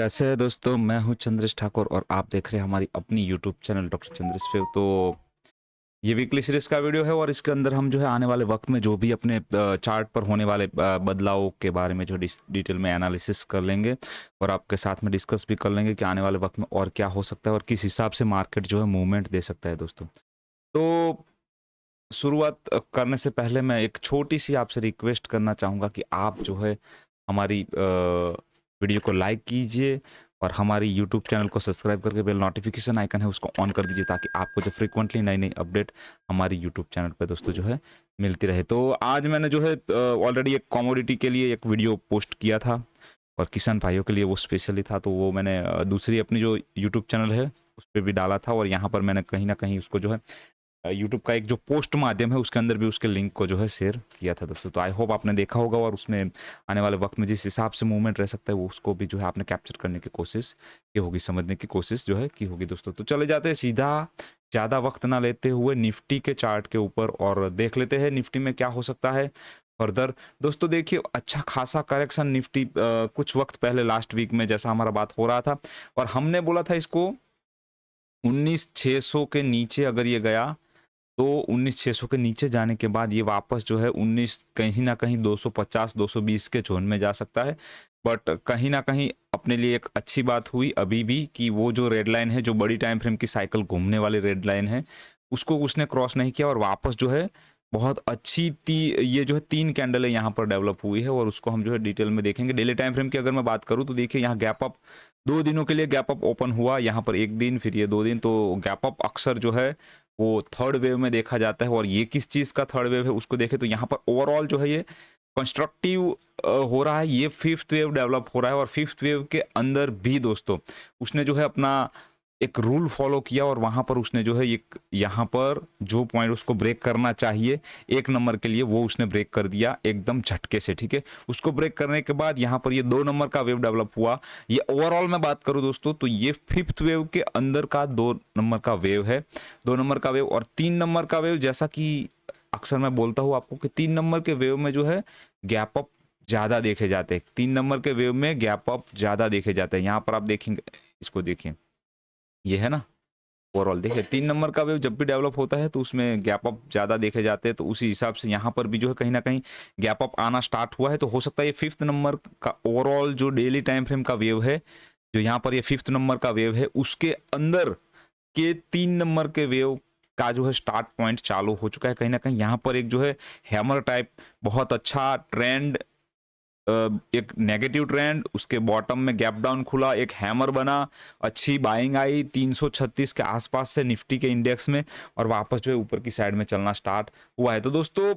कैसे है दोस्तों। मैं हूं चंद्रेश ठाकुर और आप देख रहे हैं हमारी अपनी यूट्यूब चैनल डॉक्टर चंद्रेश फेव। तो ये वीकली सीरीज का वीडियो है और इसके अंदर हम जो है आने वाले वक्त में जो भी अपने चार्ट पर होने वाले बदलावों के बारे में जो डिटेल में एनालिसिस कर लेंगे और आपके साथ में डिस्कस भी कर लेंगे कि आने वाले वक्त में और क्या हो सकता है और किस हिसाब से मार्केट जो है मूवमेंट दे सकता है दोस्तों। तो शुरुआत करने से पहले मैं एक छोटी सी आपसे रिक्वेस्ट करना चाहूँगा कि आप जो है हमारी वीडियो को लाइक कीजिए और हमारी यूट्यूब चैनल को सब्सक्राइब करके बेल नोटिफिकेशन आइकन है उसको ऑन कर दीजिए ताकि आपको जो फ्रिक्वेंटली नई नई अपडेट हमारी यूट्यूब चैनल पे दोस्तों जो है मिलती रहे। तो आज मैंने जो है ऑलरेडी एक कमोडिटी के लिए एक वीडियो पोस्ट किया था और किसान भाइयों के लिए वो स्पेशली था, तो वो मैंने दूसरी अपनी जो यूट्यूब चैनल है उस पर भी डाला था और यहाँ पर मैंने कहीं ना कहीं उसको जो है यूट्यूब का एक जो पोस्ट माध्यम है उसके अंदर भी उसके लिंक को जो है शेयर किया था दोस्तों। तो आई होप आपने देखा होगा और उसमें आने वाले वक्त में जिस हिसाब से मूवमेंट रह सकता है वो उसको भी जो है आपने कैप्चर करने की कोशिश की होगी, समझने की कोशिश जो है की होगी दोस्तों। तो चले जाते हैं सीधा, ज़्यादा वक्त ना लेते हुए निफ्टी के चार्ट के ऊपर और देख लेते हैं निफ्टी में क्या हो सकता है फर्दर। दोस्तों देखिए, अच्छा खासा करेक्शन निफ्टी कुछ वक्त पहले लास्ट वीक में जैसा हमारा बात हो रहा था और हमने बोला था इसको 19,600 के नीचे अगर ये गया तो 19,600 के नीचे जाने के बाद ये वापस जो है 19 कहीं ना कहीं 250 220 के जोन में जा सकता है। बट कहीं ना कहीं अपने लिए एक अच्छी बात हुई अभी भी कि वो जो रेड लाइन है, जो बड़ी टाइम फ्रेम की साइकिल घूमने वाली रेड लाइन है, उसको उसने क्रॉस नहीं किया और वापस जो है बहुत अच्छी ये जो है 3 कैंडल है यहाँ पर डेवलप हुई है और उसको हम जो है डिटेल में देखेंगे। डेली टाइम फ्रेम की अगर मैं बात करूँ तो देखिए यहाँ गैप अप 2 दिनों के लिए गैप अप ओपन हुआ, यहाँ पर 1 दिन फिर ये 2 दिन। तो गैप अप अक्सर जो है वो थर्ड वेव में देखा जाता है और ये किस चीज़ का थर्ड वेव है उसको देखें तो यहाँ पर ओवरऑल जो है ये कंस्ट्रक्टिव हो रहा है, ये फिफ्थ वेव डेवलप हो रहा है और फिफ्थ वेव के अंदर भी दोस्तों उसने जो है अपना एक रूल फॉलो किया और वहां पर उसने जो है एक यहाँ पर जो पॉइंट उसको ब्रेक करना चाहिए 1 नंबर के लिए वो उसने ब्रेक कर दिया एकदम झटके से, ठीक है। उसको ब्रेक करने के बाद यहाँ पर ये 2 नंबर का वेव डेवलप हुआ। ये ओवरऑल मैं बात करूँ दोस्तों तो ये फिफ्थ वेव के अंदर का 2 नंबर का वेव है, 2 नंबर का वेव और 3 नंबर का वेव। जैसा कि अक्सर मैं बोलता हूँ आपको कि 3 नंबर के वेव में जो है गैप अप ज़्यादा देखे जाते हैं, 3 नंबर के वेव में गैप अप ज़्यादा देखे जाते हैं। यहाँ पर आप देखेंगे, इसको देखिए, ये है ना ओवरऑल देखिए 3 नंबर का वेव जब भी डेवलप होता है तो उसमें गैप अप ज़्यादा देखे जाते हैं। तो उसी हिसाब से यहाँ पर भी जो है कहीं ना कहीं गैप अप आना स्टार्ट हुआ है। तो हो सकता है ये 5th नंबर का ओवरऑल जो डेली टाइम फ्रेम का वेव है, जो यहाँ पर ये 5th नंबर का वेव है, उसके अंदर के 3 नंबर के वेव का जो है स्टार्ट पॉइंट चालू हो चुका है। कहीं ना कहीं यहाँ पर एक जो है हैमर टाइप बहुत अच्छा ट्रेंड, एक नेगेटिव ट्रेंड, उसके बॉटम में गैप डाउन खुला, एक हैमर बना, अच्छी बाइंग आई 336 के आसपास से निफ्टी के इंडेक्स में और वापस जो है ऊपर की साइड में चलना स्टार्ट हुआ है। तो दोस्तों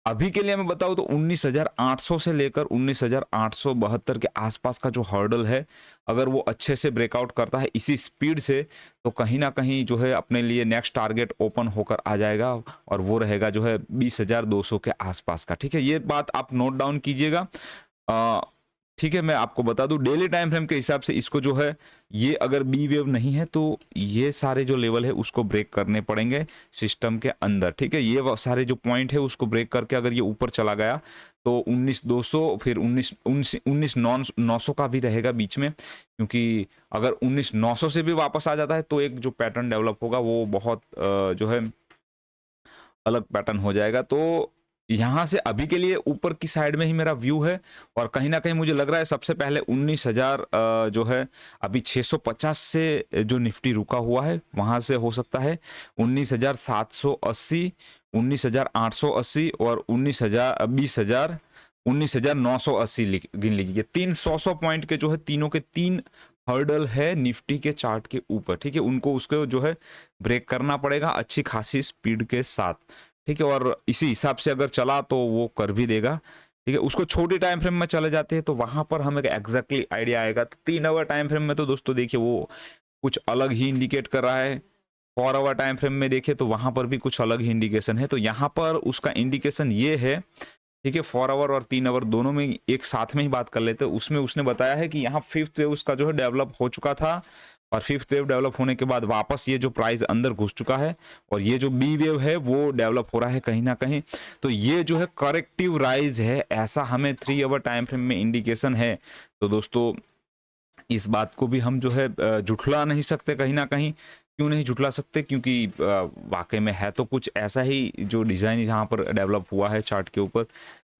अभी के लिए मैं बताऊं तो 19,800 से लेकर 19,872 के आसपास का जो हर्डल है, अगर वो अच्छे से ब्रेकआउट करता है इसी स्पीड से तो कहीं ना कहीं जो है अपने लिए नेक्स्ट टारगेट ओपन होकर आ जाएगा और वो रहेगा जो है 20,200 के आसपास का, ठीक है। ये बात आप नोट डाउन कीजिएगा, ठीक है। मैं आपको बता दूं डेली टाइम फ्रेम के हिसाब से इसको जो है ये अगर बी वेव नहीं है तो ये सारे जो लेवल है उसको ब्रेक करने पड़ेंगे सिस्टम के अंदर, ठीक है। ये सारे जो पॉइंट है उसको ब्रेक करके अगर ये ऊपर चला गया तो 19,200 फिर 19,900 का भी रहेगा बीच में, क्योंकि अगर 19,900 से भी वापस आ जाता है तो एक जो पैटर्न डेवलप होगा वो बहुत जो है अलग पैटर्न हो जाएगा। तो यहाँ से अभी के लिए ऊपर की साइड में ही मेरा व्यू है और कहीं ना कहीं मुझे लग रहा है सबसे पहले 19,000 जो है अभी 650 से जो निफ्टी रुका हुआ है वहां से हो सकता है 19,780, 19,880 और 19,000 20,000 19,980 गिन लीजिए। 300 पॉइंट के जो है तीनों के 3 हर्डल है निफ्टी के चार्ट के ऊपर, ठीक है। उनको उसको जो है ब्रेक करना पड़ेगा अच्छी खासी स्पीड के साथ, ठीक है। और इसी हिसाब से अगर चला तो वो कर भी देगा, ठीक है। उसको छोटी टाइम फ्रेम में चले जाते हैं तो वहां पर हमें एग्जैक्टली आइडिया आएगा। तो 3 आवर टाइम फ्रेम में तो दोस्तों देखिए वो कुछ अलग ही इंडिकेट कर रहा है। 4 आवर टाइम फ्रेम में देखिए तो वहां पर भी कुछ अलग ही इंडिकेशन है। तो यहाँ पर उसका इंडिकेशन ये है, ठीक है। 4 आवर और 3 आवर दोनों में एक साथ में ही बात कर लेते हैं। उसमें उसने बताया है कि यहाँ 5th वेव उसका जो है डेवलप हो चुका था और 5th वेव डेवलप होने के बाद वापस ये जो प्राइस अंदर घुस चुका है और ये जो बी वेव है वो डेवलप हो रहा है कहीं ना कहीं। तो ये जो है करेक्टिव राइज है, ऐसा हमें 3 आवर टाइम फ्रेम में इंडिकेशन है। तो दोस्तों इस बात को भी हम जो है जुठला नहीं सकते कहीं ना कहीं। क्यों नहीं जुठला सकते? क्योंकि वाकई में है तो कुछ ऐसा ही जो डिज़ाइन यहाँ पर डेवलप हुआ है चार्ट के ऊपर,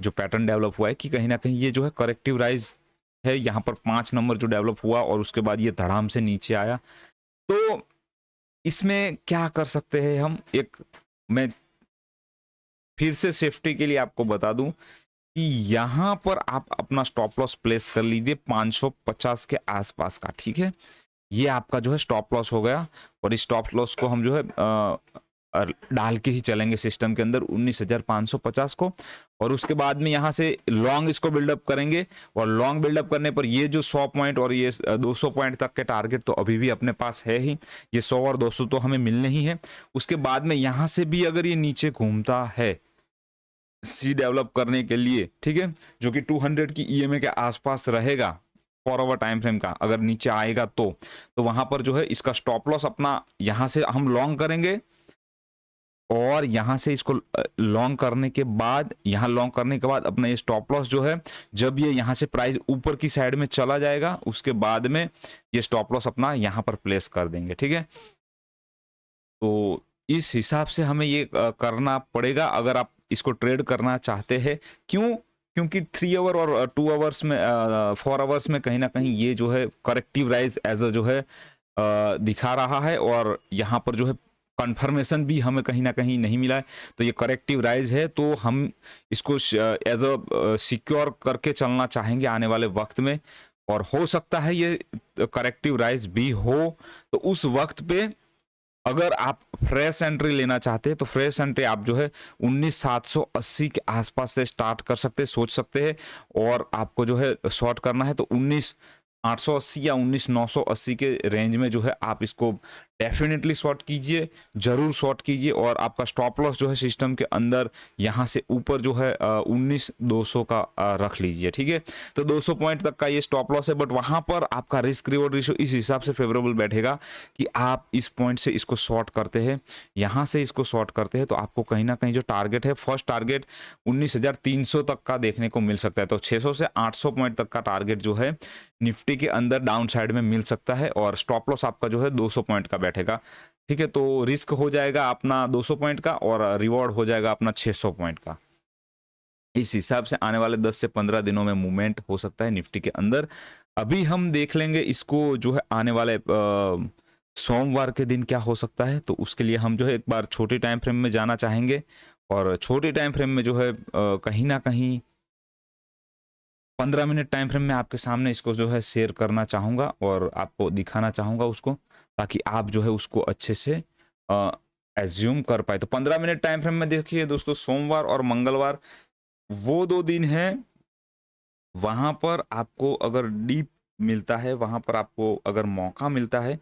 जो पैटर्न डेवलप हुआ है कि कहीं ना कहीं ये जो है करेक्टिव राइज है। यहाँ पर 5 नंबर जो डेवलप हुआ और उसके बाद ये धड़ाम से नीचे आया। तो इसमें क्या कर सकते हैं हम? एक मैं फिर से सेफ्टी के लिए आपको बता दूं कि यहाँ पर आप अपना स्टॉप लॉस प्लेस कर लीजिए 550 के आसपास का, ठीक है। ये आपका जो है स्टॉप लॉस हो गया और इस स्टॉप लॉस को हम जो है डाल के ही चलेंगे सिस्टम के अंदर 19,550 को, और उसके बाद में यहाँ से लॉन्ग इसको बिल्डअप करेंगे। और लॉन्ग बिल्डअप करने पर ये जो 100 पॉइंट और ये 200 पॉइंट तक के टारगेट तो अभी भी अपने पास है ही। ये 100 और 200 तो हमें मिलने ही है। उसके बाद में यहाँ से भी अगर ये नीचे घूमता है सी डेवलप करने के लिए, ठीक है, जो कि 200 की ईएमए के आसपास रहेगा 4 आवर टाइम फ्रेम का, अगर नीचे आएगा तो वहां पर जो है इसका स्टॉप लॉस अपना यहां से हम लॉन्ग करेंगे। और यहां से इसको लॉन्ग करने के बाद, यहां लॉन्ग करने के बाद अपना ये स्टॉप लॉस जो है, जब ये यहां से प्राइस ऊपर की साइड में चला जाएगा उसके बाद में ये स्टॉप लॉस अपना यहां पर प्लेस कर देंगे, ठीक है। तो इस हिसाब से हमें ये करना पड़ेगा अगर आप इसको ट्रेड करना चाहते हैं। क्यों? क्योंकि 3 आवर और 2 आवर्स में 4 आवर्स में कहीं ना कहीं ये जो है करेक्टिव राइज एज अ जो है दिखा रहा है, और यहाँ पर जो है कंफर्मेशन भी हमें कहीं ना कहीं नहीं मिला है। तो ये करेक्टिव राइज है, तो हम इसको एज अ सिक्योर करके चलना चाहेंगे आने वाले वक्त में। और हो सकता है ये करेक्टिव राइज भी हो, तो उस वक्त पे अगर आप फ्रेश एंट्री लेना चाहते हैं तो फ्रेश एंट्री आप जो है 19,780 के आसपास से स्टार्ट कर सकते हैं, सोच सकते हैं। और आपको जो है शॉर्ट करना है तो 19,880 या 19,980 के रेंज में जो है आप इसको डेफिनेटली शॉर्ट कीजिए, जरूर शॉर्ट कीजिए। और आपका स्टॉप लॉस जो है सिस्टम के अंदर यहाँ से ऊपर जो है 19,200 का रख लीजिए, ठीक है। तो 200 पॉइंट तक का ये स्टॉप लॉस है, बट वहां पर आपका रिस्क रिवॉर्ड रेशियो इस हिसाब से फेवरेबल बैठेगा कि आप इस पॉइंट से इसको शॉर्ट करते हैं, यहाँ से इसको शॉर्ट करते हैं, तो आपको कहीं ना कहीं जो टारगेट है, फर्स्ट टारगेट 19,300 तक का देखने को मिल सकता है। तो 600 से 800 पॉइंट तक का टारगेट जो है निफ्टी के अंदर डाउन साइड में मिल सकता है, और स्टॉप लॉस आपका जो है 200 पॉइंट का बैठेगा, ठीक है। तो रिस्क हो जाएगा अपना 200 पॉइंट का और रिवॉर्ड हो जाएगा अपना 600 पॉइंट का। इस हिसाब से आने वाले 10 से 15 दिनों में मूवमेंट हो सकता है निफ्टी के अंदर। अभी हम देख लेंगे इसको जो है आने वाले सोमवार के दिन क्या हो सकता है। तो उसके लिए हम जो है एक बार छोटे टाइम फ्रेम में जाना चाहेंगे, और छोटे टाइम फ्रेम में जो है कहीं ना कहीं 15 मिनट टाइम फ्रेम में आपके सामने इसको जो है शेयर करना चाहूँगा और आपको दिखाना चाहूँगा उसको, ताकि आप जो है उसको अच्छे से एज्यूम कर पाए। तो 15 मिनट टाइम फ्रेम में देखिए दोस्तों, सोमवार और मंगलवार वो 2 दिन हैं, वहाँ पर आपको अगर डीप मिलता है, वहाँ पर आपको अगर मौका मिलता है,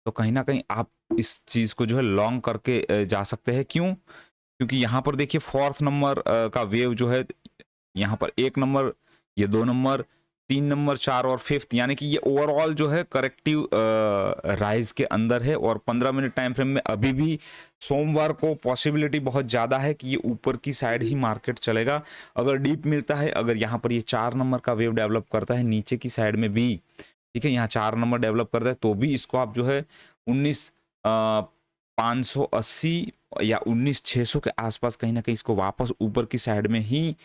तो कहीं ना कहीं आप इस चीज़ को जो है लॉन्ग करके जा सकते हैं। क्यों? क्योंकि यहाँ पर देखिए 4th नंबर का वेव जो है, यहाँ पर 1 नंबर, ये 2 नंबर, 3 नंबर, 4 और 5th, यानी कि ये ओवरऑल जो है करेक्टिव राइज के अंदर है। और 15 मिनट टाइम फ्रेम में अभी भी सोमवार को पॉसिबिलिटी बहुत ज़्यादा है कि ये ऊपर की साइड ही मार्केट चलेगा अगर डीप मिलता है। अगर यहाँ पर ये 4 नंबर का वेव डेवलप करता है नीचे की साइड में भी, ठीक है, यहाँ 4 नंबर डेवलप करता है, तो भी इसको आप जो है 19,580 या 19,600 के आसपास कहीं ना कहीं इसको वापस ऊपर की साइड में ही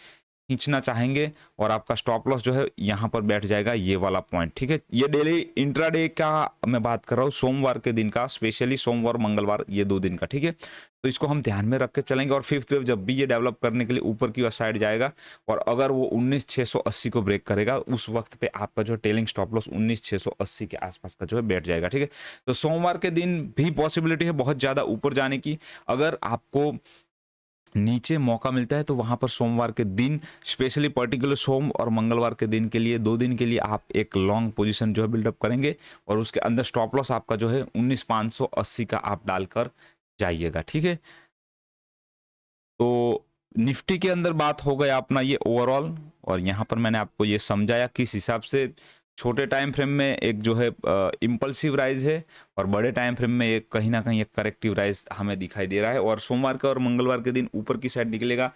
खींचना चाहेंगे, और आपका स्टॉप लॉस जो है यहाँ पर बैठ जाएगा ये वाला पॉइंट, ठीक है। ये डेली इंट्राडे का मैं बात कर रहा हूँ, सोमवार के दिन का, स्पेशली सोमवार मंगलवार ये 2 दिन का, ठीक है। तो इसको हम ध्यान में रख के चलेंगे। और 5th वेव जब भी ये डेवलप करने के लिए ऊपर की साइड जाएगा, और अगर वो 19,680 को ब्रेक करेगा, उस वक्त पे आपका जो टेलिंग स्टॉप लॉस 19,680 के आसपास का जो है बैठ जाएगा, ठीक है। तो सोमवार के दिन भी पॉसिबिलिटी है बहुत ज़्यादा ऊपर जाने की। अगर आपको नीचे मौका मिलता है तो वहां पर सोमवार के दिन, स्पेशली पर्टिकुलर सोम और मंगलवार के दिन के लिए, 2 दिन के लिए आप एक लॉन्ग पोजीशन जो है बिल्डअप करेंगे, और उसके अंदर स्टॉप लॉस आपका जो है 19,580 का आप डालकर जाइएगा, ठीक है। तो निफ्टी के अंदर बात हो गया अपना ये ओवरऑल, और यहाँ पर मैंने आपको ये समझाया किस हिसाब से छोटे टाइम फ्रेम में एक जो है इम्पल्सिव राइज है, और बड़े टाइम फ्रेम में एक कहीं ना कहीं एक करेक्टिव राइज हमें दिखाई दे रहा है। और सोमवार का और मंगलवार के दिन ऊपर की साइड निकलेगा,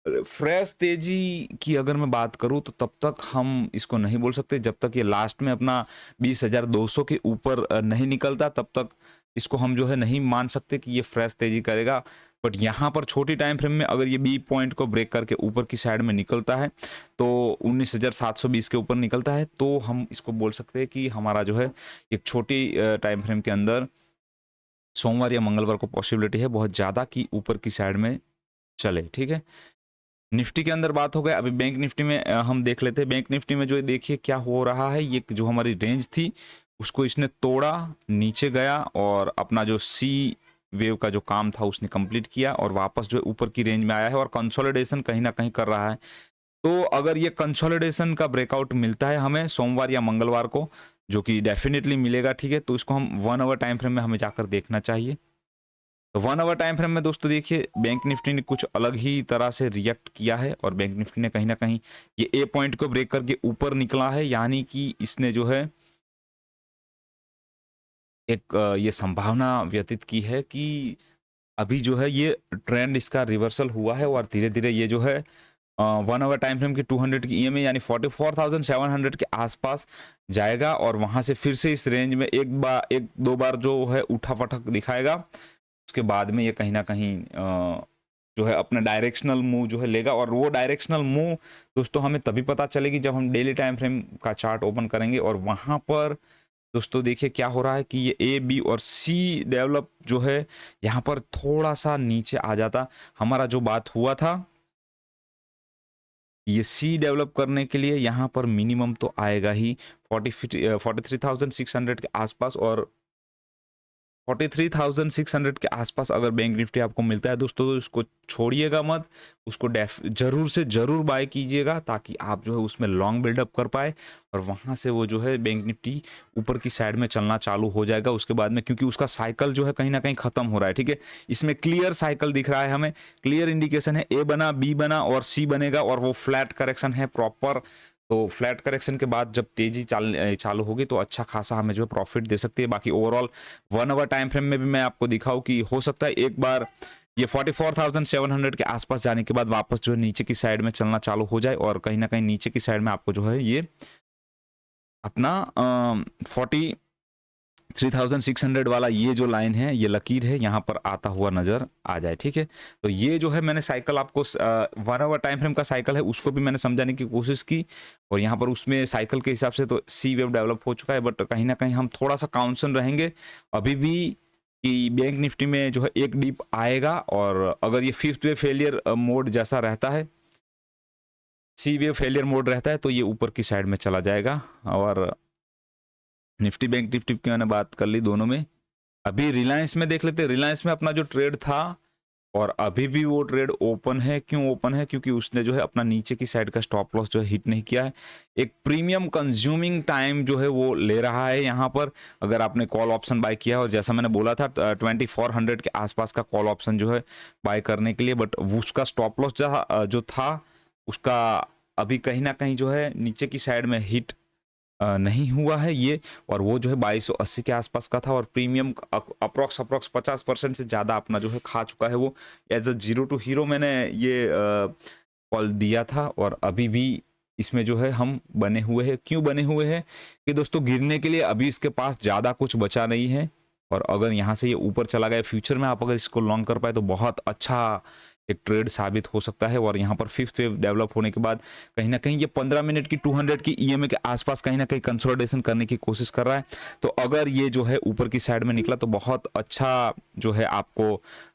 फ्रेश तेजी की अगर मैं बात करूं तो तब तक हम इसको नहीं बोल सकते, जब तक ये लास्ट में अपना 20,200 के ऊपर नहीं निकलता तब तक इसको हम जो है नहीं मान सकते कि ये फ्रेश तेजी करेगा। बट यहाँ पर छोटी टाइम फ्रेम में अगर ये बी पॉइंट को ब्रेक करके ऊपर की साइड में निकलता है, तो 19,720 के ऊपर निकलता है, तो हम इसको बोल सकते हैं कि हमारा जो है एक छोटी टाइम फ्रेम के अंदर सोमवार या मंगलवार को पॉसिबिलिटी है बहुत ज़्यादा कि ऊपर की साइड में चले। ठीक है, निफ्टी के अंदर बात हो गया। अभी बैंक निफ्टी में हम देख लेते हैं। बैंक निफ्टी में जो देखिए क्या हो रहा है, ये जो हमारी रेंज थी उसको इसने तोड़ा, नीचे गया और अपना जो सी वेव का जो काम था उसने कंप्लीट किया और वापस जो है ऊपर की रेंज में आया है और कंसोलिडेशन कहीं ना कहीं कर रहा है। तो अगर ये कंसोलिडेशन का ब्रेकआउट मिलता है हमें सोमवार या मंगलवार को, जो कि डेफिनेटली मिलेगा, ठीक है, तो इसको हम 1 आवर टाइम फ्रेम में हमें जाकर देखना चाहिए। तो 1 आवर टाइम फ्रेम में दोस्तों देखिए बैंक निफ्टी ने कुछ अलग ही तरह से रिएक्ट किया है और बैंक निफ्टी ने कहीं ना कहीं ये ए पॉइंट को ब्रेक करके ऊपर निकला है, यानी कि इसने जो है एक ये संभावना व्यतीत की है कि अभी जो है ये ट्रेंड इसका रिवर्सल हुआ है और धीरे धीरे ये जो है 1 आवर टाइम फ्रेम की 200 की ईएमए यानी 44,700 के आसपास जाएगा और वहां से फिर से इस रेंज में एक दो बार जो है उठा पटक दिखाएगा। उसके बाद में ये कहीं ना कहीं जो है अपना डायरेक्शनल मूव जो है लेगा और वो डायरेक्शनल मूव दोस्तों हमें तभी पता चलेगी जब हम डेली टाइम फ्रेम का चार्ट ओपन करेंगे और वहां पर दोस्तों देखिए क्या हो रहा है कि ये ए बी और सी डेवलप जो है यहाँ पर थोड़ा सा नीचे आ जाता। हमारा जो बात हुआ था ये सी डेवलप करने के लिए यहाँ पर मिनिमम तो आएगा ही 43,600 के आसपास और 43,600 के आसपास अगर बैंक निफ्टी आपको मिलता है दोस्तों तो इसको छोड़िएगा मत, उसको जरूर से जरूर बाय कीजिएगा ताकि आप जो है उसमें लॉन्ग बिल्डअप कर पाए और वहां से वो जो है बैंक निफ्टी ऊपर की साइड में चलना चालू हो जाएगा उसके बाद में, क्योंकि उसका साइकिल जो है कहीं ना कहीं खत्म हो रहा है। ठीक है, इसमें क्लियर साइकिल दिख रहा है, हमें क्लियर इंडिकेशन है, ए बना, बी बना और सी बनेगा और वो फ्लैट करेक्शन है प्रॉपर। तो फ्लैट करेक्शन के बाद जब तेजी चालू होगी तो अच्छा खासा हमें जो है प्रॉफिट दे सकती है। बाकी ओवरऑल 1 आवर टाइम फ्रेम में भी मैं आपको दिखाऊं कि हो सकता है एक बार ये 44,700 के आसपास जाने के बाद वापस जो है नीचे की साइड में चलना चालू हो जाए और कहीं ना कहीं नीचे की साइड में आपको जो है ये अपना 43,600 वाला ये जो लाइन है, ये लकीर है, यहाँ पर आता हुआ नजर आ जाए। ठीक है, तो ये जो है मैंने साइकिल आपको 1 आवर टाइम फ्रेम का साइकिल है उसको भी मैंने समझाने की कोशिश की और यहाँ पर उसमें साइकिल के हिसाब से तो सी वेव डेवलप हो चुका है, बट कहीं ना कहीं हम थोड़ा सा कॉन्सन रहेंगे अभी भी कि बैंक निफ्टी में जो है एक डीप आएगा और अगर ये फिफ्थ वे फेलियर मोड जैसा रहता है, सी वेव फेलियर मोड रहता है, तो ये ऊपर की साइड में चला जाएगा। और निफ्टी बैंक निफ्टी की मैंने बात कर ली दोनों में। अभी रिलायंस में देख लेते हैं। रिलायंस में अपना जो ट्रेड था और अभी भी वो ट्रेड ओपन है। क्यों ओपन है? क्योंकि उसने जो है अपना नीचे की साइड का स्टॉप लॉस जो है हिट नहीं किया है। एक प्रीमियम कंज्यूमिंग टाइम जो है वो ले रहा है यहाँ पर। अगर आपने कॉल ऑप्शन बाय किया है और जैसा मैंने बोला था 2400 के आसपास का कॉल ऑप्शन जो है बाय करने के लिए, बट उसका स्टॉप लॉस जो था उसका अभी कहीं ना कहीं जो है नीचे की साइड में हिट नहीं हुआ है ये, और वो जो है 2280 के आसपास का था और प्रीमियम अप्रोक्स 50% से ज़्यादा अपना जो है खा चुका है वो। As a zero to hero मैंने ये कॉल दिया था और अभी भी इसमें जो है हम बने हुए हैं। क्यों बने हुए हैं? कि दोस्तों गिरने के लिए अभी इसके पास ज़्यादा कुछ बचा नहीं है और अगर यहाँ से ये ऊपर चला गया फ्यूचर में आप अगर इसको लॉन्ग कर पाए तो बहुत अच्छा एक ट्रेड साबित हो सकता है। और यहाँ पर फिफ्थ वेव डेवलप होने के बाद कहीं ना कहीं ये 15 मिनट की 200 की ईएमए के आसपास कहीं ना कहीं कंसोलिडेशन करने की कोशिश कर रहा है। तो अगर ये जो है ऊपर की साइड में निकला तो बहुत अच्छा जो है आपको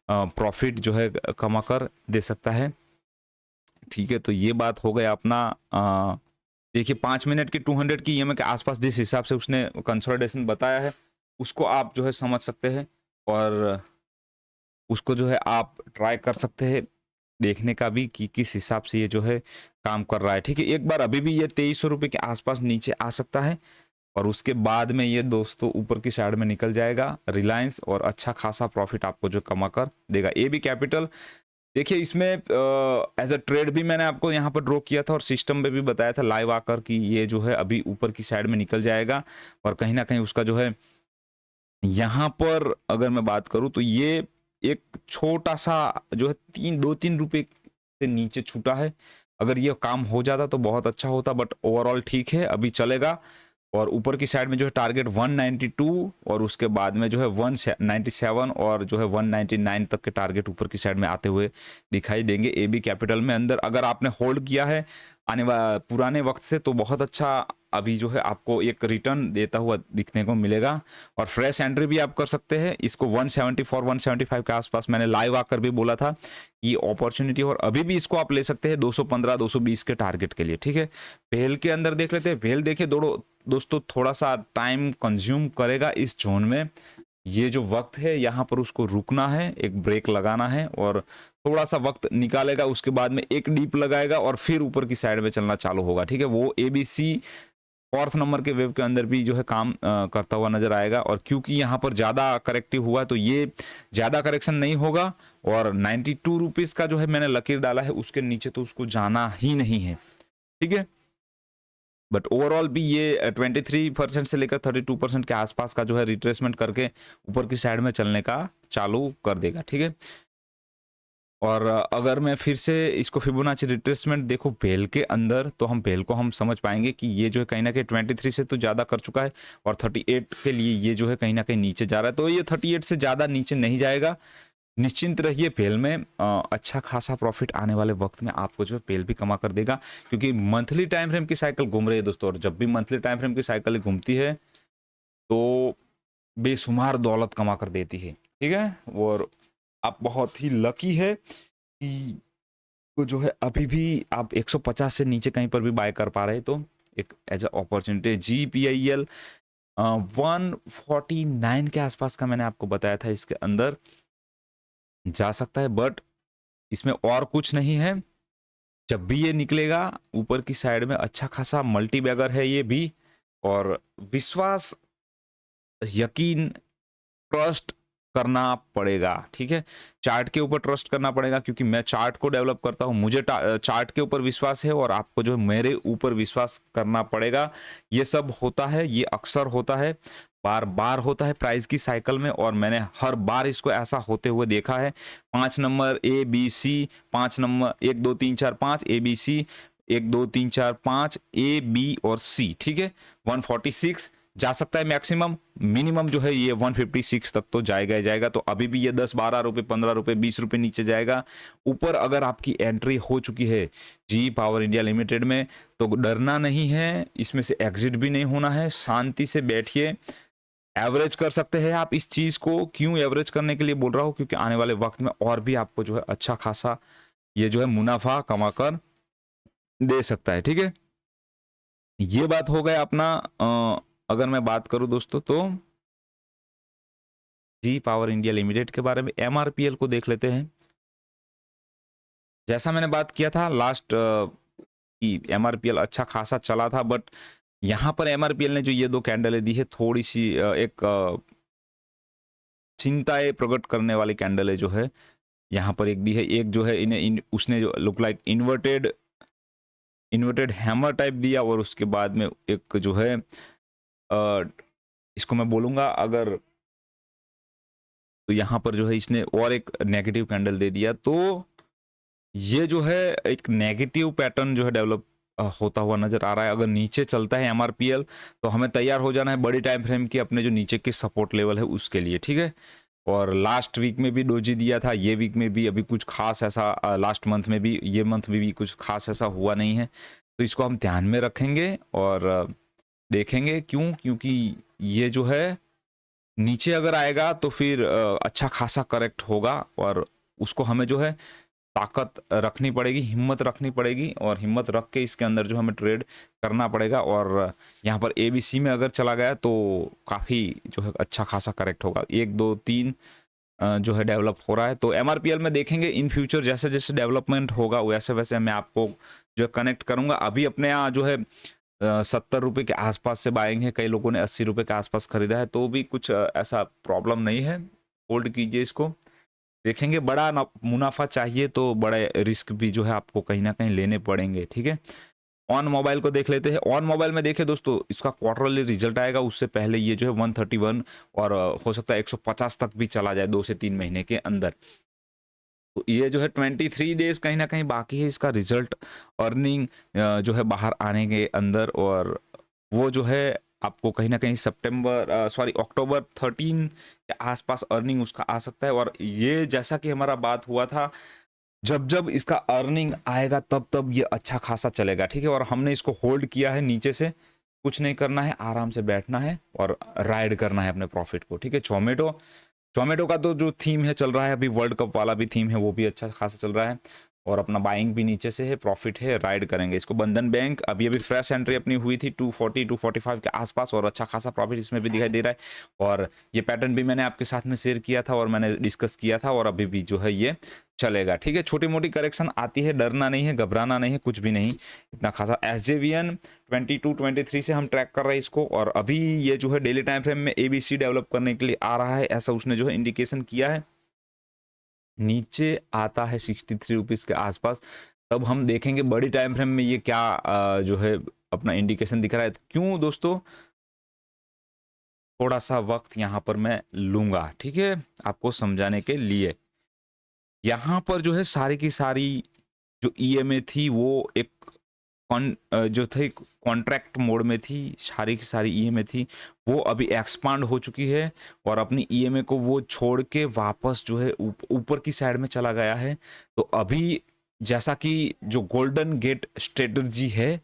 प्रॉफिट जो है कमा कर दे सकता है। ठीक है, तो ये बात हो गया अपना देखिए 5 मिनट की 200 की ईएमए के आसपास जिस हिसाब से उसने कंसोलिडेशन बताया है उसको आप जो है समझ सकते हैं और उसको जो है आप ट्राई कर सकते हैं देखने का भी कि किस हिसाब से ये जो है काम कर रहा है। ठीक है, एक बार अभी भी ये 2300 रुपये के आसपास नीचे आ सकता है और उसके बाद में ये दोस्तों ऊपर की साइड में निकल जाएगा रिलायंस और अच्छा खासा प्रॉफिट आपको जो कमा कर देगा। ए बी कैपिटल देखिए इसमें एज अ ट्रेड भी मैंने आपको यहाँ पर ड्रॉ किया था और सिस्टम में भी बताया था लाइव आकर कि ये जो है अभी ऊपर की साइड में निकल जाएगा और कहीं ना कहीं उसका जो है यहाँ पर अगर मैं बात करूँ तो ये एक छोटा सा जो है 2-3 रुपए से नीचे छूटा है। अगर ये काम हो जाता तो बहुत अच्छा होता, बट ओवरऑल ठीक है, अभी चलेगा। और ऊपर की साइड में जो है टारगेट 192 और उसके बाद में जो है 197 और जो है 199 तक के टारगेट ऊपर की साइड में आते हुए दिखाई देंगे AB कैपिटल में अंदर। अगर आपने होल्ड किया है पुराने वक्त से तो बहुत अच्छा अभी जो है आपको एक रिटर्न देता हुआ दिखने को मिलेगा। और फ्रेश एंट्री भी आप कर सकते हैं इसको 174 175 के आसपास, मैंने लाइव आकर भी बोला था कि अपॉर्चुनिटी, और अभी भी इसको आप ले सकते हैं 215 220 के टारगेट के लिए, ठीक है। भेल के अंदर देख लेते हैं। भेल देखिए दोस्तों थोड़ा सा टाइम कंज्यूम करेगा इस जोन में। ये जो वक्त है यहाँ पर उसको रुकना है, एक ब्रेक लगाना है और थोड़ा सा वक्त निकालेगा, उसके बाद में एक डीप लगाएगा और फिर ऊपर की साइड में चलना चालू होगा, ठीक है। वो ABC 4th नंबर के वेव के अंदर भी जो है काम करता हुआ नजर आएगा। और क्योंकि यहाँ पर ज़्यादा करेक्टिव हुआ तो ये ज़्यादा करेक्शन नहीं होगा। और 92 रुपीज़ का जो है मैंने लकीर डाला है, उसके नीचे तो उसको जाना ही नहीं है, ठीक है। बट ओवरऑल भी ये 23% से लेकर 32% के आसपास का जो है रिट्रेसमेंट करके ऊपर की साइड में चलने का चालू कर देगा, ठीक है। और अगर मैं फिर से इसको फिबोनाची रिट्रेसमेंट देखो भेल के अंदर, तो हम भेल को हम समझ पाएंगे कि ये जो है कहीं ना कहीं 23 से तो ज़्यादा कर चुका है और 38 के लिए ये जो है कहीं ना कहीं नीचे जा रहा है। तो ये 38 से ज़्यादा नीचे नहीं जाएगा, निश्चिंत रहिए। भेल में अच्छा खासा प्रॉफिट आने वाले वक्त में आपको जो है भेल भी कमा कर देगा, क्योंकि मंथली टाइम फ्रेम की साइकिल घूम रही है दोस्तों। और जब भी मंथली टाइम फ्रेम की साइकिल घूमती है तो बेशुमार दौलत कमा कर देती है, ठीक है। और आप बहुत ही लकी है कि वो जो है अभी भी आप 150 से नीचे कहीं पर भी बाय कर पा रहे, तो एक एज अ अपॉर्चुनिटी। GPIL 149 के आसपास का मैंने आपको बताया था, इसके अंदर जा सकता है, बट इसमें और कुछ नहीं है। जब भी ये निकलेगा ऊपर की साइड में अच्छा खासा मल्टी बैगर है ये भी। और विश्वास, यकीन, ट्रस्ट करना पड़ेगा, ठीक है। चार्ट के ऊपर ट्रस्ट करना पड़ेगा, क्योंकि मैं चार्ट को डेवलप करता हूं, मुझे चार्ट के ऊपर विश्वास है और आपको जो है मेरे ऊपर विश्वास करना पड़ेगा। ये सब होता है, ये अक्सर होता है, बार बार होता है प्राइस की साइकिल में, और मैंने हर बार इसको ऐसा होते हुए देखा है। 5 number ABC, 5 number 1 2 3 4 5 ABC, 1 2 3 4 5 AB और C, ठीक है। 146 जा सकता है मैक्सिमम, मिनिमम जो है ये 156 तक तो जाएगा ही जाएगा। तो अभी भी ये 10 12 रुपए 15 रुपए 20 रुपए नीचे जाएगा। ऊपर अगर आपकी एंट्री हो चुकी है GE पावर इंडिया लिमिटेड में, तो डरना नहीं है, इसमें से एग्जिट भी नहीं होना है, शांति से बैठिए। एवरेज कर सकते हैं आप इस चीज को। क्यों एवरेज करने के लिए बोल रहा हूं, क्योंकि आने वाले वक्त में और भी आपको जो है अच्छा खासा ये जो है मुनाफा कमाकर दे सकता है, ठीक है। ये बात हो गया अपना। अगर मैं बात करूं दोस्तों तो GE पावर इंडिया लिमिटेड के बारे में, MRPL को देख लेते हैं। जैसा मैंने बात किया था लास्ट की, MRPL अच्छा खासा चला था, बट यहां पर MRPL ने जो ये दो कैंडलें दी है, थोड़ी सी एक चिंताएं प्रकट करने वाली कैंडलें जो है यहाँ पर एक दी है। एक जो है उसने जो look like inverted hammer type दिया, और उसके बाद में एक जो है इसको मैं बोलूंगा अगर, तो यहाँ पर जो है इसने और एक नेगेटिव कैंडल दे दिया। तो ये जो है एक नेगेटिव पैटर्न जो है डेवलप होता हुआ नजर आ रहा है। अगर नीचे चलता है MRPL तो हमें तैयार हो जाना है बड़ी टाइम फ्रेम की अपने जो नीचे की सपोर्ट लेवल है उसके लिए, ठीक है। और लास्ट वीक में भी डोजी दिया था, ये वीक में भी अभी कुछ खास ऐसा, लास्ट मंथ में भी, ये मंथ में भी कुछ खास ऐसा हुआ नहीं है। तो इसको हम ध्यान में रखेंगे और देखेंगे। क्यों? क्योंकि ये जो है नीचे अगर आएगा तो फिर अच्छा खासा करेक्ट होगा, और उसको हमें जो है ताकत रखनी पड़ेगी, हिम्मत रखनी पड़ेगी, और हिम्मत रख के इसके अंदर जो हमें ट्रेड करना पड़ेगा। और यहाँ पर ABC में अगर चला गया तो काफ़ी जो है अच्छा खासा करेक्ट होगा। 1 2 3 जो है डेवलप हो रहा है। तो MRPL में देखेंगे इन फ्यूचर जैसे जैसे डेवलपमेंट होगा वैसे वैसे मैं आपको जो कनेक्ट करूंगा। अभी अपने यहाँ जो है 70 रुपये के आसपास से बाइंग है, कई लोगों ने 80 रुपये के आसपास खरीदा है, तो भी कुछ ऐसा प्रॉब्लम नहीं है, होल्ड कीजिए इसको। देखेंगे बड़ा मुनाफा चाहिए तो बड़े रिस्क भी जो है आपको कहीं ना कहीं लेने पड़ेंगे, ठीक है। ऑन मोबाइल को देख लेते हैं। ऑन मोबाइल में देखें दोस्तों, इसका क्वार्टरली रिजल्ट आएगा, उससे पहले ये जो है 131 और हो सकता है 150 तक भी चला जाए 2 से 3 महीने के अंदर। तो ये जो है 23 डेज कहीं ना कहीं बाकी है इसका रिजल्ट अर्निंग जो है बाहर आने के अंदर, और वो जो है आपको कहीं ना कहीं अक्टूबर 13 के आसपास अर्निंग उसका आ सकता है। और ये जैसा कि हमारा बात हुआ था, जब जब इसका अर्निंग आएगा तब तब ये अच्छा खासा चलेगा, ठीक है। और हमने इसको होल्ड किया है नीचे से, कुछ नहीं करना है, आराम से बैठना है और राइड करना है अपने प्रॉफिट को, ठीक है। जोमेटो का तो जो थीम है चल रहा है अभी, वर्ल्ड कप वाला भी थीम है, वो भी अच्छा खासा चल रहा है, और अपना बाइंग भी नीचे से है, प्रॉफिट है, राइड करेंगे इसको। बंधन बैंक अभी अभी फ्रेश एंट्री अपनी हुई थी 240 245 के आसपास, और अच्छा खासा प्रॉफिट इसमें भी दिखाई दे रहा है। और ये पैटर्न भी मैंने आपके साथ में शेयर किया था और मैंने डिस्कस किया था, और अभी भी जो है ये चलेगा, ठीक है। छोटी मोटी करेक्शन आती है, डरना नहीं है, घबराना नहीं है, कुछ भी नहीं इतना खासा। SJVN 22-23 से हम ट्रैक कर रहे हैं इसको, और अभी ये जो है डेली टाइम फ्रेम में ABC डेवलप करने के लिए आ रहा है, ऐसा उसने जो है इंडिकेशन किया है। नीचे आता है 63 रुपीज़ के आसपास, तब हम देखेंगे बड़ी टाइम फ्रेम में ये क्या जो है अपना इंडिकेशन दिख रहा है। क्यों दोस्तों, थोड़ा सा वक्त यहाँ पर मैं लूंगा, ठीक है, आपको समझाने के लिए। यहाँ पर जो है सारी की सारी जो EMA थी वो एक जो थे कॉन्ट्रैक्ट मोड में थी, सारी की सारी EMA थी, वो अभी एक्सपांड हो चुकी है, और अपनी EMA को वो छोड़ के वापस जो है ऊपर की साइड में चला गया है। तो अभी जैसा कि जो गोल्डन गेट स्ट्रेटजी है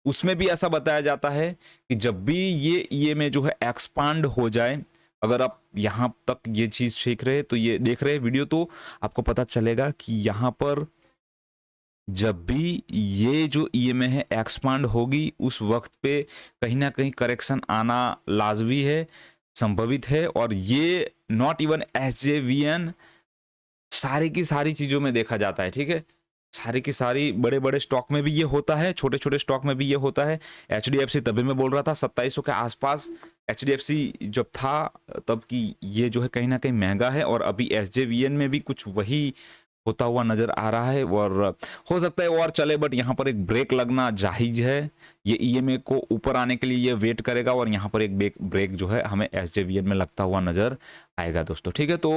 उसमें भी ऐसा बताया जाता है कि जब भी ये EMA जो है एक्सपांड हो जाए, अगर आप यहाँ तक ये चीज सीख रहे तो ये देख रहे वीडियो, तो आपको पता चलेगा कि यहाँ पर जब भी ये जो EMA है एक्सपांड होगी, उस वक्त पे कहीं ना कहीं करेक्शन आना लाजमी है, संभवित है। और ये नॉट इवन SJVN, सारी की सारी चीजों में देखा जाता है, ठीक है। सारी की सारी बड़े बड़े स्टॉक में भी ये होता है, छोटे छोटे स्टॉक में भी ये होता है। HDFC तभी मैं बोल रहा था 2700 के आसपास HDFC जब था तब की ये जो है कहीं ना कहीं महंगा है, और अभी SJVN में भी कुछ वही होता हुआ नजर आ रहा है, और हो सकता है और चले, बट यहाँ पर एक ब्रेक लगना जायज है। ये EMA को ऊपर आने के लिए ये वेट करेगा, और यहाँ पर एक ब्रेक जो है हमें SJVN में लगता हुआ नजर आएगा दोस्तों, ठीक है। तो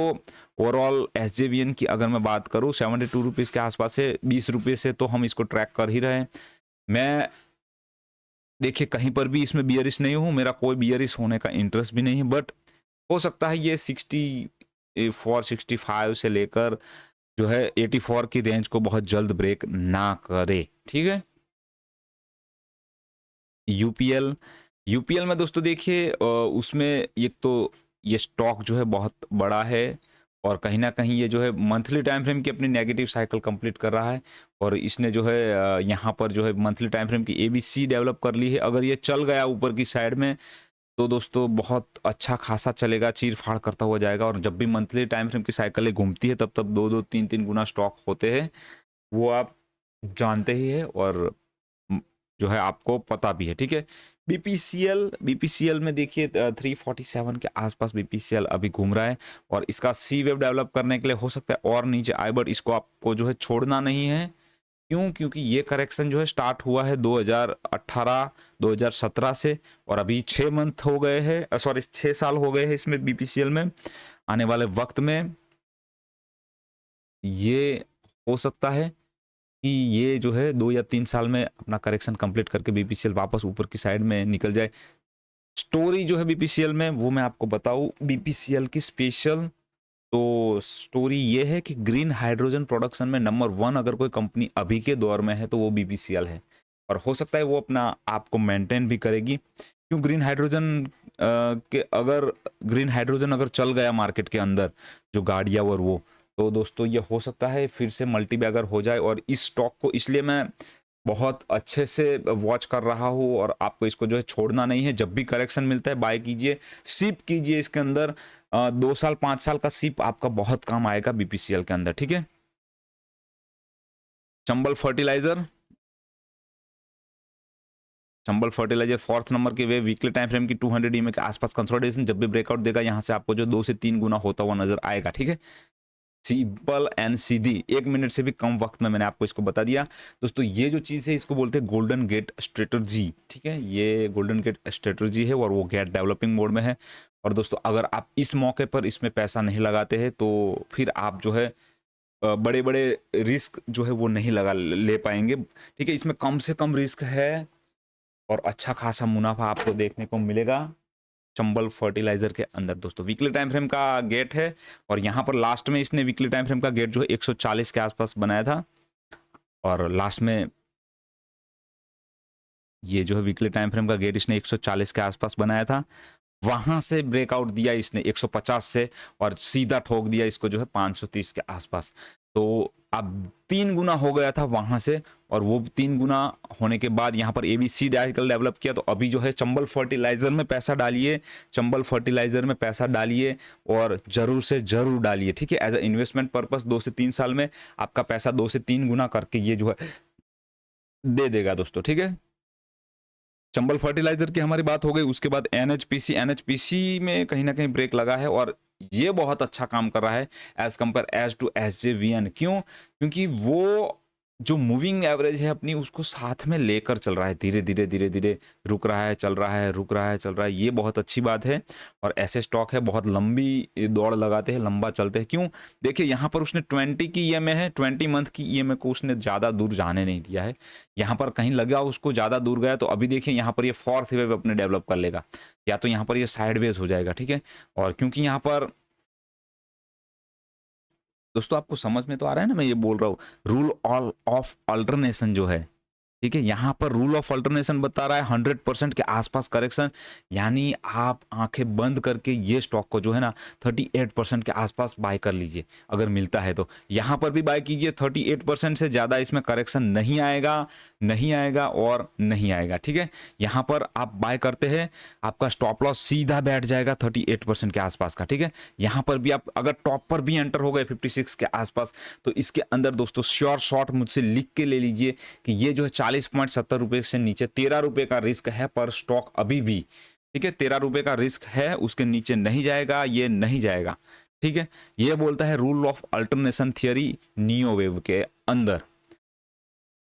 ओवरऑल SJVN की अगर मैं बात करूँ 72 रुपीज़ के आसपास से 20 रुपये से तो हम इसको ट्रैक कर ही रहे हैं। मैं देखिए कहीं पर भी इसमें बियरिश नहीं हूँ, मेरा कोई बियरिश होने का इंटरेस्ट भी नहीं है, बट हो सकता है ये 64 65 से लेकर जो है 84 की रेंज को बहुत जल्द ब्रेक ना करे, ठीक है। यूपीएल में दोस्तों देखिए उसमें एक तो ये स्टॉक जो है बहुत बड़ा है, और कहीं ना कहीं ये जो है मंथली टाइम फ्रेम की अपनी नेगेटिव साइकिल कंप्लीट कर रहा है, और इसने जो है यहाँ पर जो है मंथली टाइम फ्रेम की ABC डेवलप कर ली है। अगर ये चल गया ऊपर की साइड में तो दोस्तों बहुत अच्छा खासा चलेगा, चीर फाड़ करता हुआ जाएगा। और जब भी मंथली टाइम फ्रेम की साइकिलें घूमती है तब तब 2-2 3-3 गुना स्टॉक होते हैं, वो आप जानते ही है, और जो है आपको पता भी है, ठीक है। बीपीसीएल में देखिए 347 के आसपास बीपीसीएल अभी घूम रहा है, और इसका सी वेव डेवलप करने के लिए हो सकता है और नीचे आए, बट इसको आपको जो है छोड़ना नहीं है। क्यों? क्योंकि ये करेक्शन जो है स्टार्ट हुआ है 2018 2017 से, और अभी 6 मंथ हो गए हैं, सॉरी 6 साल हो गए हैं इसमें बीपीसीएल में। आने वाले वक्त में ये हो सकता है कि ये जो है 2 या 3 साल में अपना करेक्शन कंप्लीट करके बीपीसीएल वापस ऊपर की साइड में निकल जाए। स्टोरी जो है बीपीसीएल में वो मैं आपको बताऊं, बीपीसीएल की स्पेशल तो स्टोरी ये है कि ग्रीन हाइड्रोजन प्रोडक्शन में नंबर 1 अगर कोई कंपनी अभी के दौर में है तो वो बीपीसीएल है, और हो सकता है वो अपना आप को मेंटेन भी करेगी। क्यों? ग्रीन हाइड्रोजन अगर चल गया मार्केट के अंदर, जो गाड़ियाँ और वो, तो दोस्तों ये हो सकता है फिर से मल्टी बैगर हो जाए। और इस स्टॉक को इसलिए मैं बहुत अच्छे से वॉच कर रहा हूँ, और आपको इसको जो है छोड़ना नहीं है। जब भी करेक्शन मिलता है बाय कीजिए, सिप कीजिए इसके अंदर। 2 साल 5 साल का सिप आपका बहुत काम आएगा बीपीसीएल के अंदर, ठीक है। चंबल फर्टिलाइजर 4th नंबर के वे वीकली टाइम फ्रेम की 200 EMA के आसपास कंसोलिडेशन, जब भी ब्रेकआउट देगा यहाँ से आपको जो 2 से 3 गुना होता हुआ नजर आएगा, ठीक है। सिंपल एंड सीधी, 1 मिनट से भी कम वक्त में मैंने आपको इसको बता दिया दोस्तों। ये जो चीज़ है इसको बोलते हैं गोल्डन गेट स्ट्रेटजी, ठीक है। ये गोल्डन गेट स्ट्रेटजी है, और वो गेट डेवलपिंग मोड में है। और दोस्तों अगर आप इस मौके पर इसमें पैसा नहीं लगाते हैं तो फिर आप जो है बड़े बड़े रिस्क जो है वो नहीं लगा ले पाएंगे। ठीक है, इसमें कम से कम रिस्क है और अच्छा खासा मुनाफा आपको देखने को मिलेगा चंबल फर्टिलाइजर के अंदर। दोस्तों वीकली टाइम फ्रेम का गेट है और यहाँ पर लास्ट में इसने वीकली टाइम फ्रेम का गेट जो है 140 के आसपास बनाया था और लास्ट में ये जो है वीकली टाइम फ्रेम का गेट इसने 140 के आसपास बनाया था। वहां से ब्रेकआउट दिया इसने 150 से और सीधा ठोक दिया इसको जो है 530 के आसपास। तो अब 3 गुना हो गया था वहां से और वो 3 गुना होने के बाद यहाँ पर एबीसी आर्टिकल डेवलप किया। तो अभी जो है चंबल फर्टिलाइजर में पैसा डालिए, चंबल फर्टिलाइजर में पैसा डालिए और जरूर से जरूर डालिए। ठीक है, एज अ इन्वेस्टमेंट पर्पस 2 से 3 साल में आपका पैसा 2 से 3 गुना करके ये जो है दे देगा दोस्तों। ठीक है, चंबल फर्टिलाइजर की हमारी बात हो गई। उसके बाद एनएचपीसी में कहीं ना कहीं ब्रेक लगा है और ये बहुत अच्छा काम कर रहा है as compare as to SJVN. क्यों? क्योंकि वो जो मूविंग एवरेज है अपनी उसको साथ में लेकर चल रहा है, धीरे धीरे धीरे धीरे रुक रहा है, चल रहा है, रुक रहा है, चल रहा है। ये बहुत अच्छी बात है और ऐसे स्टॉक है बहुत लंबी दौड़ लगाते हैं, लंबा चलते हैं। क्यों? देखिए यहाँ पर उसने 20 की ईएमए है, 20 मंथ की ईएमए को उसने ज़्यादा दूर जाने नहीं दिया है। यहाँ पर कहीं लगा उसको ज़्यादा दूर गया तो अभी देखिए यहाँ पर ये फोर्थ वेव अपने डेवलप कर लेगा या तो यहाँ पर ये साइडवेज हो जाएगा। ठीक है, और क्योंकि यहाँ पर दोस्तों आपको समझ में तो आ रहा है ना, मैं ये बोल रहा हूँ रूल ऑल ऑफ अल्टरनेशन जो है, ठीक है, यहाँ पर रूल ऑफ अल्टरनेशन बता रहा है 100% के आसपास करेक्शन, यानी आप आंखें बंद करके ये स्टॉक को जो है ना 38% के आसपास बाय कर लीजिए अगर मिलता है तो। यहाँ पर भी बाय कीजिए, 38% से ज़्यादा इसमें करेक्शन नहीं आएगा, नहीं आएगा और नहीं आएगा। ठीक है, यहाँ पर आप बाय करते हैं आपका स्टॉप लॉस सीधा बैठ जाएगा 38% के आसपास का। ठीक है, यहाँ पर भी आप अगर टॉप पर भी एंटर हो गए 56 के आसपास तो इसके अंदर दोस्तों श्योर शॉट मुझसे लिख के ले लीजिए कि ये जो है 40.70 रुपए से नीचे 13 रुपए का रिस्क है पर स्टॉक अभी भी। ठीक है, 13 रुपए का रिस्क है, उसके नीचे नहीं जाएगा, ये नहीं जाएगा। ठीक है, ये बोलता है rule of alternation theory neo wave के अंदर।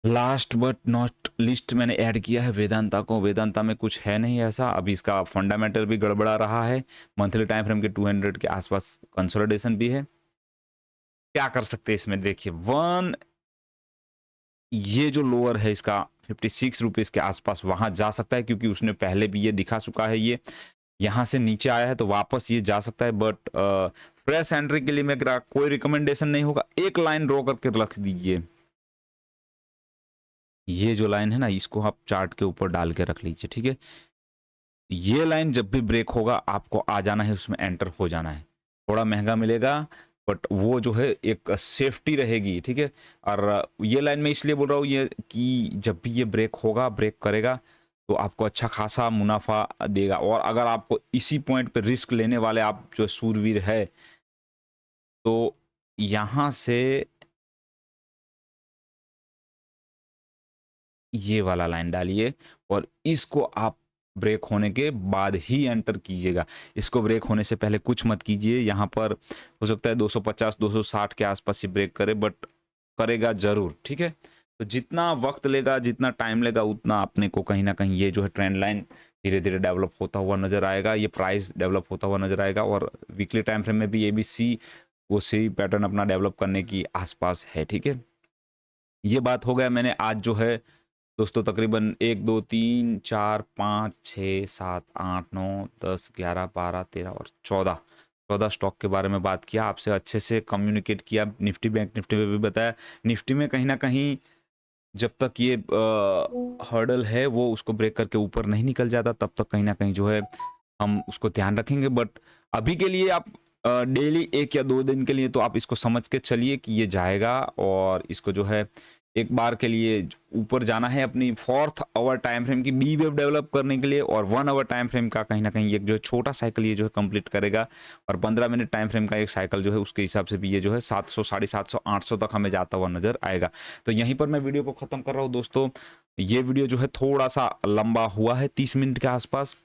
लास्ट बट नॉट लिस्ट मैंने ऐड किया है वेदांता को। वेदांता में कुछ है नहीं ऐसा, अभी इसका फंडामेंटल भी गड़बड़ा रहा है, मंथली टाइम फ्रेम के 200 के आसपास कंसोलिडेशन भी है। क्या कर सकते हैं इसमें? देखिए ये जो लोअर है इसका 56 रुपीज के आसपास वहां जा सकता है क्योंकि उसने पहले भी ये दिखा चुका है। ये यहां से नीचे आया है तो वापस ये जा सकता है, बट फ्रेश एंट्री के लिए मेरा कोई रिकमेंडेशन नहीं होगा। एक लाइन ड्रॉ करके रख दीजिए, ये जो लाइन है ना इसको आप चार्ट के ऊपर डाल के रख लीजिए। ठीक है, ये लाइन जब भी ब्रेक होगा आपको आ जाना है, उसमें एंटर हो जाना है। थोड़ा महंगा मिलेगा बट वो जो है एक सेफ्टी रहेगी। ठीक है, और ये लाइन में इसलिए बोल रहा हूँ ये कि जब भी ये ब्रेक होगा, ब्रेक करेगा तो आपको अच्छा खासा मुनाफा देगा। और अगर आपको इसी पॉइंट पे रिस्क लेने वाले आप जो सूरवीर है तो यहाँ से ये वाला लाइन डालिए और इसको आप ब्रेक होने के बाद ही एंटर कीजिएगा। इसको ब्रेक होने से पहले कुछ मत कीजिए। यहाँ पर हो सकता है 250 260 के आसपास ही ब्रेक करे, बट करेगा जरूर। ठीक है, तो जितना वक्त लेगा, जितना टाइम लेगा, उतना अपने को कहीं ना कहीं ये जो है ट्रेंड लाइन धीरे धीरे डेवलप होता हुआ नजर आएगा, ये प्राइस डेवलप होता हुआ नजर आएगा। और वीकली टाइम फ्रेम में भी एबीसी वो सी पैटर्न अपना डेवलप करने की आसपास है। ठीक है, ये बात हो गया। मैंने आज जो है दोस्तों तकरीबन 1 2 3 4 5 6 7 8 9 10 11 12 13 और 14 स्टॉक के बारे में बात किया, आपसे अच्छे से कम्युनिकेट किया। निफ्टी बैंक निफ्टी में भी बताया। निफ्टी में कहीं ना कहीं जब तक ये हर्डल है वो उसको ब्रेक करके ऊपर नहीं निकल जाता तब तक कहीं ना कहीं जो है हम उसको ध्यान रखेंगे। बट अभी के लिए आप डेली 1 या 2 दिन के लिए तो आप इसको समझ के चलिए कि ये जाएगा और इसको जो है एक बार के लिए ऊपर जाना है अपनी 4th आवर टाइम फ्रेम की बी वेव डेवलप करने के लिए, और 1 आवर टाइम फ्रेम का कहीं ना कहीं एक जो छोटा साइकिल ये जो है कंप्लीट करेगा, और 15 मिनट टाइम फ्रेम का एक साइकिल जो है उसके हिसाब से भी ये जो है 700 750 800 तक हमें जाता हुआ नजर आएगा। तो यहीं पर मैं वीडियो को खत्म कर रहा हूँ दोस्तों। ये वीडियो जो है थोड़ा सा लंबा हुआ है, 30 मिनट के आसपास।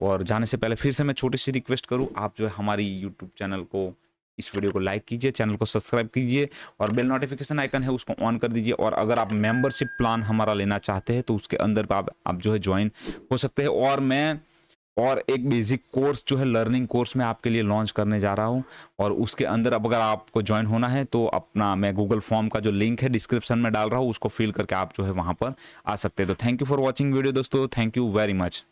और जाने से पहले फिर से मैं छोटी सी रिक्वेस्ट करूँ, आप जो है हमारी यूट्यूब चैनल को, इस वीडियो को लाइक कीजिए, चैनल को सब्सक्राइब कीजिए और बेल नोटिफिकेशन आइकन है उसको ऑन कर दीजिए। और अगर आप मेंबरशिप प्लान हमारा लेना चाहते हैं तो उसके अंदर आप जो है ज्वाइन हो सकते हैं। और मैं और एक बेसिक कोर्स जो है लर्निंग कोर्स मैं आपके लिए लॉन्च करने जा रहा हूँ। और उसके अंदर अब अगर आपको ज्वाइन होना है तो अपना मैं गूगल फॉर्म का जो लिंक है डिस्क्रिप्शन में डाल रहा हूँ, उसको फिल करके आप जो है वहाँ पर आ सकते हैं। तो thank you for watching video दोस्तों, थैंक यू वेरी मच।